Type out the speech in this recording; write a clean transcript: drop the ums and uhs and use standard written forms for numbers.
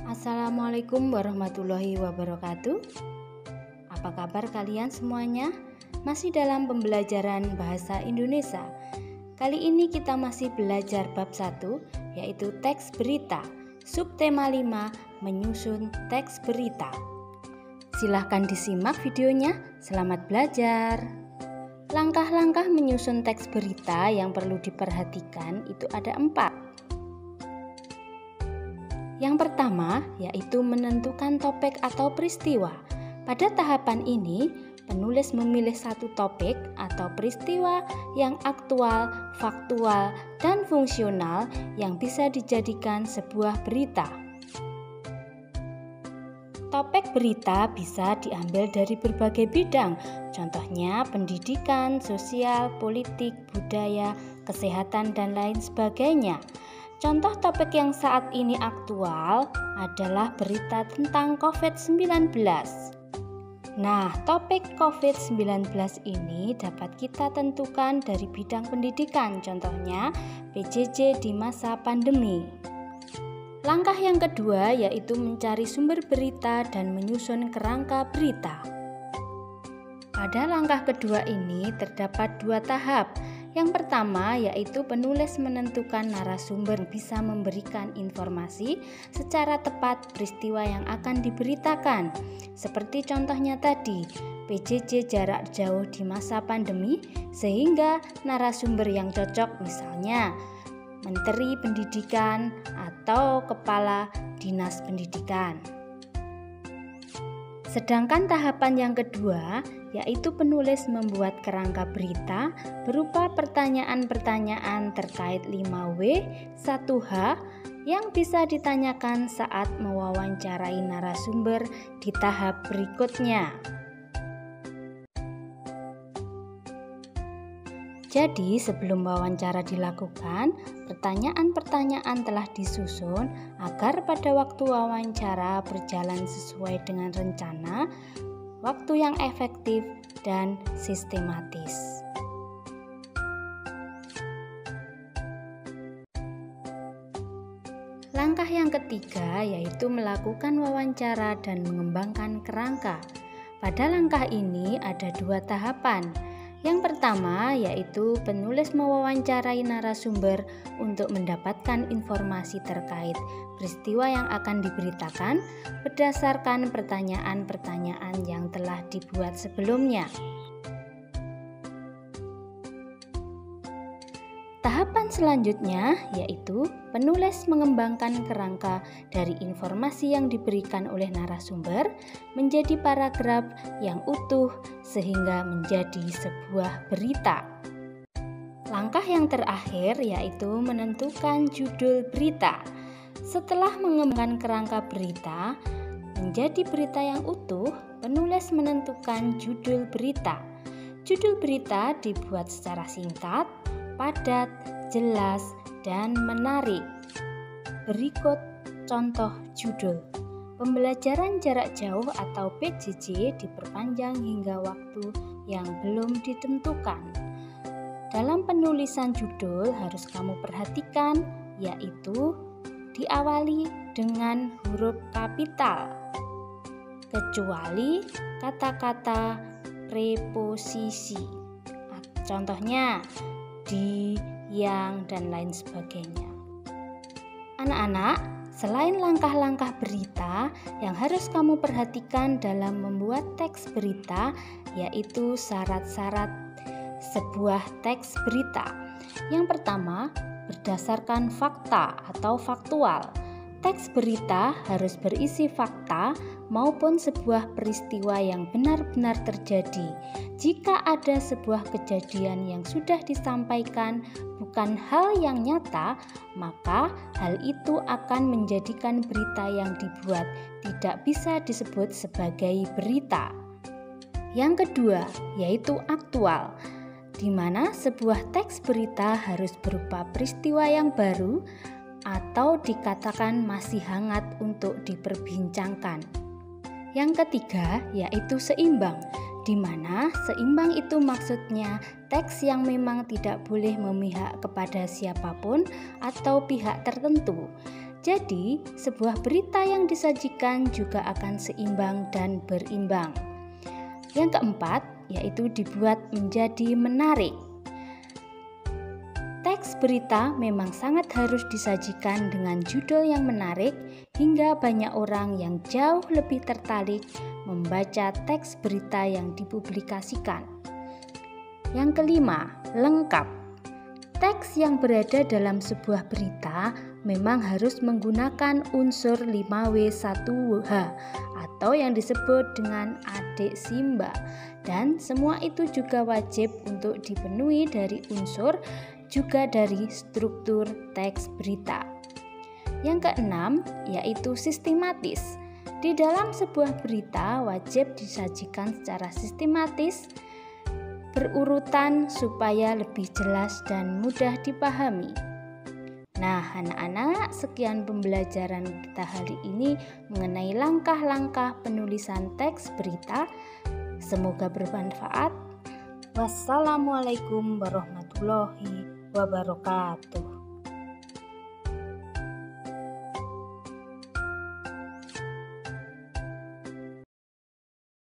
Assalamualaikum warahmatullahi wabarakatuh. Apa kabar kalian semuanya? Masih dalam pembelajaran bahasa Indonesia. Kali ini kita masih belajar bab 1, yaitu teks berita. Subtema 5, menyusun teks berita. Silahkan disimak videonya. Selamat belajar. Langkah-langkah menyusun teks berita yang perlu diperhatikan itu ada 4. Yang pertama, yaitu menentukan topik atau peristiwa. Pada tahapan ini, penulis memilih satu topik atau peristiwa yang aktual, faktual, dan fungsional yang bisa dijadikan sebuah berita. Topik berita bisa diambil dari berbagai bidang, contohnya pendidikan, sosial, politik, budaya, kesehatan, dan lain sebagainya. Contoh topik yang saat ini aktual adalah berita tentang COVID-19. Nah, topik COVID-19 ini dapat kita tentukan dari bidang pendidikan, contohnya PJJ di masa pandemi. Langkah yang kedua yaitu mencari sumber berita dan menyusun kerangka berita. Pada langkah kedua ini terdapat 2 tahap. Yang pertama yaitu penulis menentukan narasumber yang bisa memberikan informasi secara tepat peristiwa yang akan diberitakan. Seperti contohnya tadi, PJJ jarak jauh di masa pandemi, sehingga narasumber yang cocok misalnya Menteri Pendidikan atau Kepala Dinas Pendidikan. Sedangkan tahapan yang kedua yaitu penulis membuat kerangka berita berupa pertanyaan-pertanyaan terkait 5W, 1H yang bisa ditanyakan saat mewawancarai narasumber di tahap berikutnya. Jadi sebelum wawancara dilakukan, pertanyaan-pertanyaan telah disusun agar pada waktu wawancara berjalan sesuai dengan rencana, waktu yang efektif dan sistematis. Langkah yang ketiga yaitu melakukan wawancara dan mengembangkan kerangka. Pada langkah ini ada 2 tahapan. Yang pertama yaitu penulis mewawancarai narasumber untuk mendapatkan informasi terkait peristiwa yang akan diberitakan berdasarkan pertanyaan-pertanyaan yang telah dibuat sebelumnya. Tahapan selanjutnya yaitu penulis mengembangkan kerangka dari informasi yang diberikan oleh narasumber menjadi paragraf yang utuh sehingga menjadi sebuah berita. Langkah yang terakhir yaitu menentukan judul berita. Setelah mengembangkan kerangka berita menjadi berita yang utuh, penulis menentukan judul berita. Judul berita dibuat secara singkat, padat, jelas, dan menarik. Berikut contoh judul. Pembelajaran jarak jauh atau PJJ diperpanjang hingga waktu yang belum ditentukan. Dalam penulisan judul harus kamu perhatikan yaitu diawali dengan huruf kapital, kecuali kata-kata preposisi. Contohnya di, yang, dan lain sebagainya. Anak-anak, selain langkah-langkah berita yang harus kamu perhatikan dalam membuat teks berita, yaitu syarat-syarat sebuah teks berita. Yang pertama, berdasarkan fakta atau faktual. Teks berita harus berisi fakta maupun sebuah peristiwa yang benar-benar terjadi. Jika ada sebuah kejadian yang sudah disampaikan bukan hal yang nyata, maka hal itu akan menjadikan berita yang dibuat tidak bisa disebut sebagai berita. Yang kedua, yaitu aktual, di mana sebuah teks berita harus berupa peristiwa yang baru atau dikatakan masih hangat untuk diperbincangkan. Yang ketiga yaitu seimbang, di mana seimbang itu maksudnya teks yang memang tidak boleh memihak kepada siapapun atau pihak tertentu. Jadi, sebuah berita yang disajikan juga akan seimbang dan berimbang. Yang keempat, yaitu dibuat menjadi menarik. Teks berita memang sangat harus disajikan dengan judul yang menarik hingga banyak orang yang jauh lebih tertarik membaca teks berita yang dipublikasikan. Yang kelima, lengkap. Teks yang berada dalam sebuah berita memang harus menggunakan unsur 5W1H atau yang disebut dengan adik Simba, dan semua itu juga wajib untuk dipenuhi dari unsur juga dari struktur teks berita. Yang keenam, yaitu sistematis. Di dalam sebuah berita wajib disajikan secara sistematis, berurutan supaya lebih jelas dan mudah dipahami. Nah, anak-anak, sekian pembelajaran kita hari ini mengenai langkah-langkah penulisan teks berita. Semoga bermanfaat. Wassalamualaikum warahmatullahi wabarakatuh.